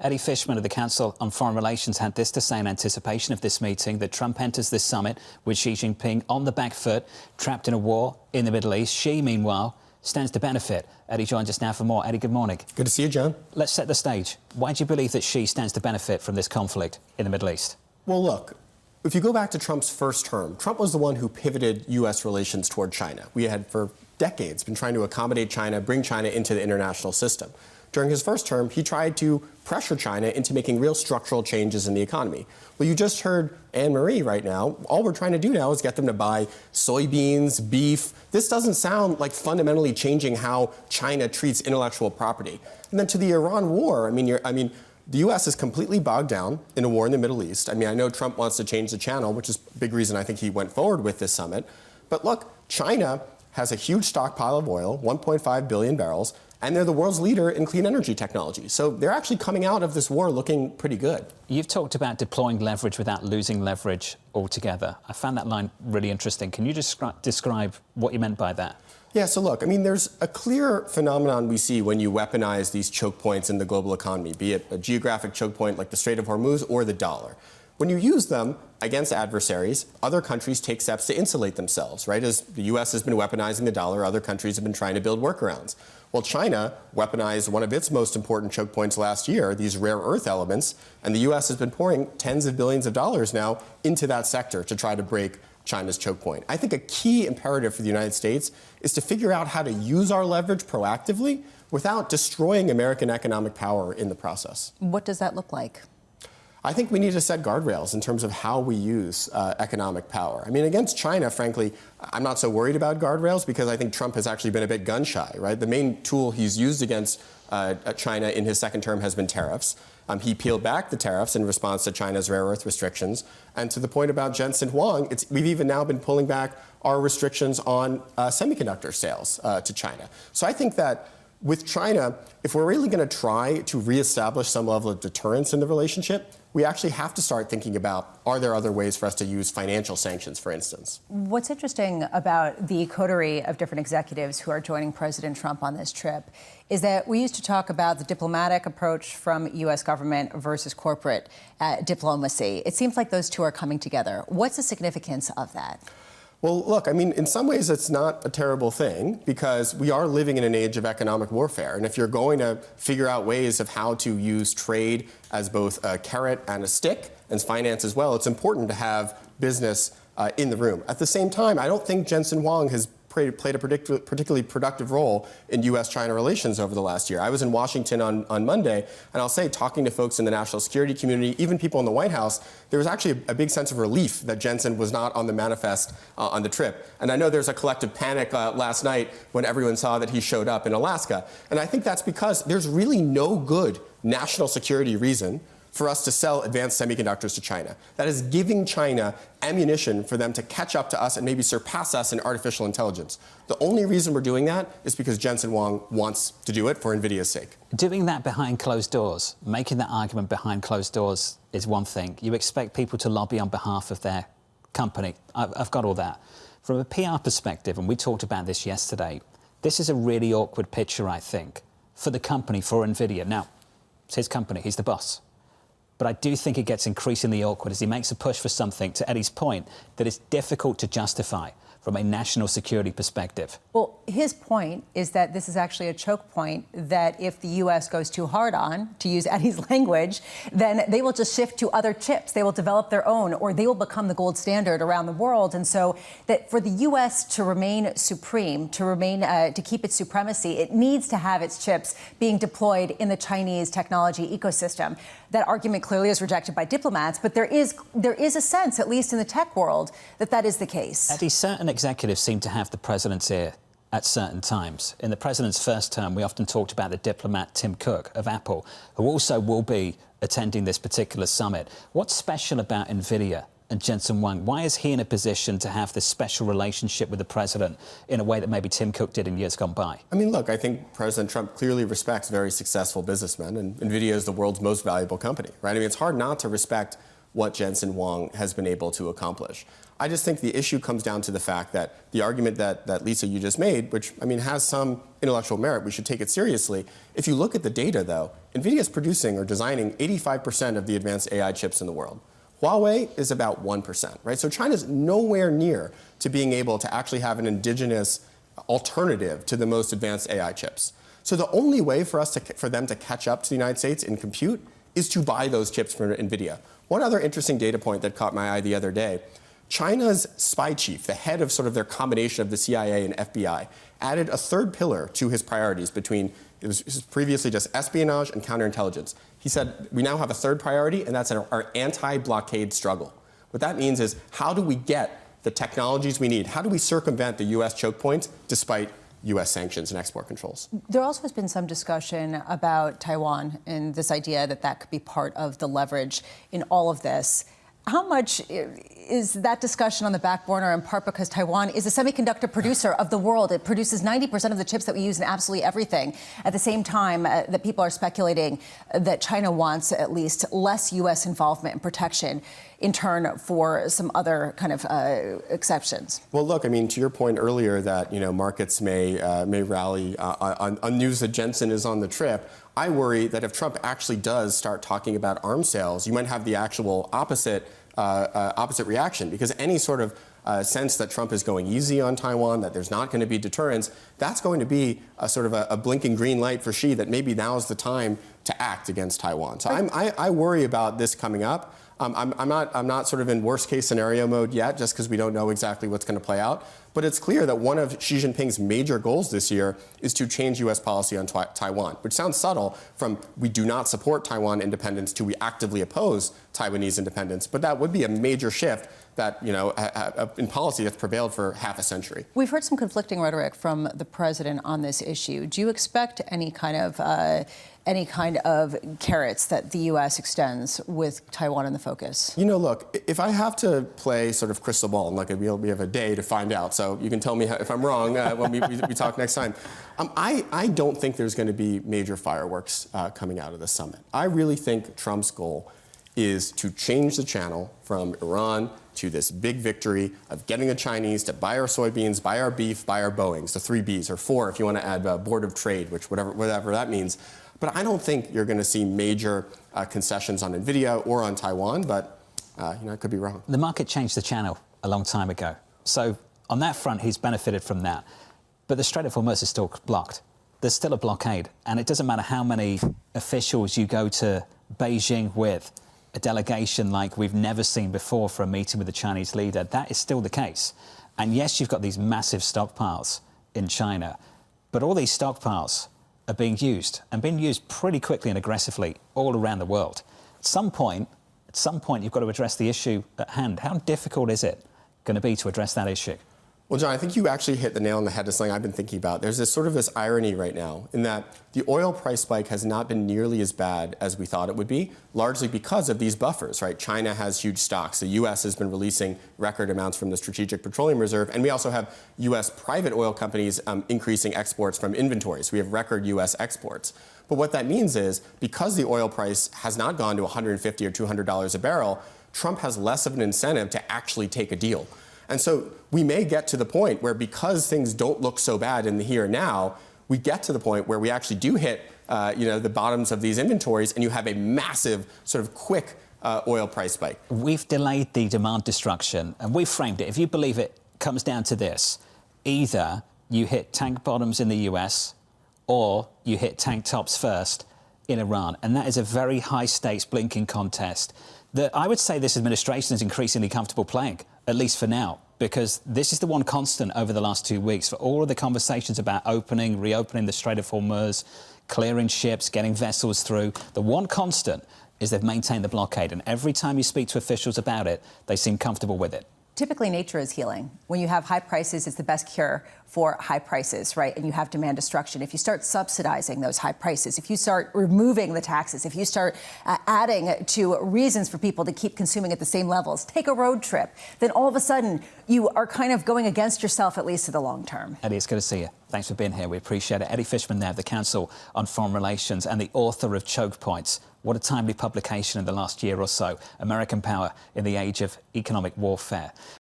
Eddie Fishman of the Council on Foreign Relations had this to say in anticipation of this meeting, that Trump enters this summit with Xi Jinping on the back foot, trapped in a war in the Middle East. Xi, meanwhile, stands to benefit. Eddie joins us now for more. Eddie, good morning. Good to see you, John. Let's set the stage. Why do you believe that Xi stands to benefit from this conflict in the Middle East? Well, look, if you go back to Trump's first term, Trump was the one who pivoted U.S. relations toward China. We had, for decades, been trying to accommodate China, bring China into the international system. During his first term, he tried to pressure China into making real structural changes in the economy. Well, you just heard Anne-Marie right now. All we're trying to do now is get them to buy soybeans, beef. This doesn't sound like fundamentally changing how China treats intellectual property. And then to the Iran war, the U.S. is completely bogged down in a war in the Middle East. I know Trump wants to change the channel, which is a big reason I think he went forward with this summit. But look, China has a huge stockpile of oil, 1.5 billion barrels, and they're the world's leader in clean energy technology. So they're actually coming out of this war looking pretty good. You've talked about deploying leverage without losing leverage altogether. I found that line really interesting. Can you describe what you meant by that? Yeah, so look, there's a clear phenomenon we see when you weaponize these choke points in the global economy, be it a geographic choke point like the Strait of Hormuz or the dollar. When you use them against adversaries, other countries take steps to insulate themselves, right? As the U.S. has been weaponizing the dollar, other countries have been trying to build workarounds. Well, China weaponized one of its most important choke points last year, these rare earth elements, and the U.S. has been pouring tens of billions of dollars now into that sector to try to break China's choke point. I think a key imperative for the United States is to figure out how to use our leverage proactively without destroying American economic power in the process. What does that look like? I think we need to set guardrails in terms of how we use economic power. Against China, frankly, I'm not so worried about guardrails because I think Trump has actually been a bit gun-shy, right? The main tool he's used against China in his second term has been tariffs. He peeled back the tariffs in response to China's rare earth restrictions. And to the point about Jensen Huang, we've even now been pulling back our restrictions on semiconductor sales to China. So I think that with China, if we're really going to try to reestablish some level of deterrence in the relationship, we actually have to start thinking about, are there other ways for us to use financial sanctions, for instance? What's interesting about the coterie of different executives who are joining President Trump on this trip is that we used to talk about the diplomatic approach from U.S. government versus corporate diplomacy. It seems like those two are coming together. What's the significance of that? Well, look, in some ways it's not a terrible thing because we are living in an age of economic warfare. And if you're going to figure out ways of how to use trade as both a carrot and a stick, and finance as well, it's important to have business in the room. At the same time, I don't think Jensen Huang has played a particularly productive role in U.S.-China relations over the last year. I was in Washington on Monday, and I'll say, talking to folks in the national security community, even people in the White House, there was actually a big sense of relief that Jensen was not on the manifest on the trip. And I know there's a collective panic last night when everyone saw that he showed up in Alaska. And I think that's because there's really no good national security reason for us to sell advanced semiconductors to China. That is giving China ammunition for them to catch up to us and maybe surpass us in artificial intelligence. The only reason we're doing that is because Jensen Huang wants to do it for NVIDIA's sake. Doing that behind closed doors, making that argument behind closed doors is one thing. You expect people to lobby on behalf of their company. I've got all that. From a PR perspective, and we talked about this yesterday, this is a really awkward picture, I think, for the company, for NVIDIA. Now, it's his company, he's the boss. But I do think it gets increasingly awkward as he makes a push for something, to Eddie's point, that is difficult to justify from a national security perspective. Well, his point is that this is actually a choke point that if the U.S. goes too hard on, to use Eddie's language, then they will just shift to other chips. They will develop their own, or they will become the gold standard around the world. And so that for the U.S. to remain supreme, to keep its supremacy, it needs to have its chips being deployed in the Chinese technology ecosystem. That argument clearly is rejected by diplomats, but there is a sense, at least in the tech world, that that is the case. Eddie, certain executives seem to have the president's ear at certain times. In the president's first term, we often talked about the diplomat Tim Cook of Apple, who also will be attending this particular summit. What's special about NVIDIA and Jensen Huang? Why is he in a position to have this special relationship with the president in a way that maybe Tim Cook did in years gone by? Look, I think President Trump clearly respects very successful businessmen, and NVIDIA is the world's most valuable company, right? It's hard not to respect what Jensen Huang has been able to accomplish. I just think the issue comes down to the fact that the argument that Lisa, you just made, which, I mean, has some intellectual merit, we should take it seriously. If you look at the data, though, NVIDIA is producing or designing 85% of the advanced AI chips in the world. Huawei is about 1%, right? So China's nowhere near to being able to actually have an indigenous alternative to the most advanced AI chips. So the only way for them to catch up to the United States in compute is to buy those chips from NVIDIA. One other interesting data point that caught my eye the other day, China's spy chief, the head of sort of their combination of the CIA and FBI, added a third pillar to his priorities between, it was previously just espionage and counterintelligence. He said, we now have a third priority, and that's our anti-blockade struggle. What that means is, how do we get the technologies we need? How do we circumvent the U.S. choke points despite U.S. sanctions and export controls? There also has been some discussion about Taiwan and this idea that that could be part of the leverage in all of this. How much is that discussion on the back burner, in part because Taiwan is a semiconductor producer of the world? It produces 90% of the chips that we use in absolutely everything. At the same time that people are speculating that China wants at least less U.S. involvement and protection in turn for some other kind of exceptions. Well, look, I mean, to your point earlier that, you know, markets may rally on news that Jensen is on the trip. I worry that if Trump actually does start talking about arms sales, you might have the actual opposite reaction, because any sort of sense that Trump is going easy on Taiwan, that there's not going to be deterrence, that's going to be a sort of a blinking green light for Xi that maybe now is the time to act against Taiwan. So I worry about this coming up. I'm not sort of in worst case scenario mode yet, just because we don't know exactly what's going to play out. But it's clear that one of Xi Jinping's major goals this year is to change U.S. policy on Taiwan, which sounds subtle from we do not support Taiwan independence to we actively oppose Taiwanese independence. But that would be a major shift that, you know, in policy that's prevailed for half a century. We've heard some conflicting rhetoric from the president on this issue. Do you expect any kind of carrots that the U.S. extends with Taiwan in the focus? You know, look, if I have to play sort of crystal ball, and like we have a day to find out, so you can tell me if I'm wrong when we talk next time. I don't think there's going to be major fireworks coming out of the summit. I really think Trump's goal is to change the channel from Iran to this big victory of getting the Chinese to buy our soybeans, buy our beef, buy our Boeings, the 3 Bs, or 4 if you want to add Board of Trade, which whatever that means. But I don't think you're going to see major concessions on NVIDIA or on Taiwan, but you know, I could be wrong. The market changed the channel a long time ago. So on that front, he's benefited from that. But the Strait of Hormuz is still blocked. There's still a blockade. And it doesn't matter how many officials you go to Beijing with, a delegation like we've never seen before for a meeting with the Chinese leader, that is still the case. And yes, you've got these massive stockpiles in China, but all these stockpiles are being used, and being used pretty quickly and aggressively all around the world. At some point, you've got to address the issue at hand. How difficult is it going to be to address that issue? Well, John, I think you actually hit the nail on the head of something I've been thinking about. There's this sort of this irony right now in that the oil price spike has not been nearly as bad as we thought it would be, largely because of these buffers, right? China has huge stocks. The U.S. has been releasing record amounts from the Strategic Petroleum Reserve, and we also have U.S. private oil companies increasing exports from inventories. We have record U.S. exports. But what that means is, because the oil price has not gone to $150 or $200 a barrel, Trump has less of an incentive to actually take a deal. And so we may get to the point where, because things don't look so bad in the here and now, we get to the point where we actually do hit the bottoms of these inventories, and you have a massive sort of quick oil price spike. We've delayed the demand destruction, and we've framed it. If you believe it comes down to this, either you hit tank bottoms in the US or you hit tank tops first in Iran. And that is a very high stakes blinking contest that I would say this administration is increasingly comfortable playing, at least for now, because this is the one constant over the last 2 weeks for all of the conversations about opening, reopening the Strait of Hormuz, clearing ships, getting vessels through. The one constant is they've maintained the blockade. And every time you speak to officials about it, they seem comfortable with it. Typically, nature is healing. When you have high prices, it's the best cure for high prices, right? And you have demand destruction. If you start subsidizing those high prices, if you start removing the taxes, if you start adding to reasons for people to keep consuming at the same levels, take a road trip, then all of a sudden you are kind of going against yourself, at least in the long term. Eddie, it's good to see you. Thanks for being here. We appreciate it. Eddie Fishman there, the Council on Foreign Relations and the author of Chokepoints. What a timely publication in the last year or so. American Power in the Age of Economic Warfare.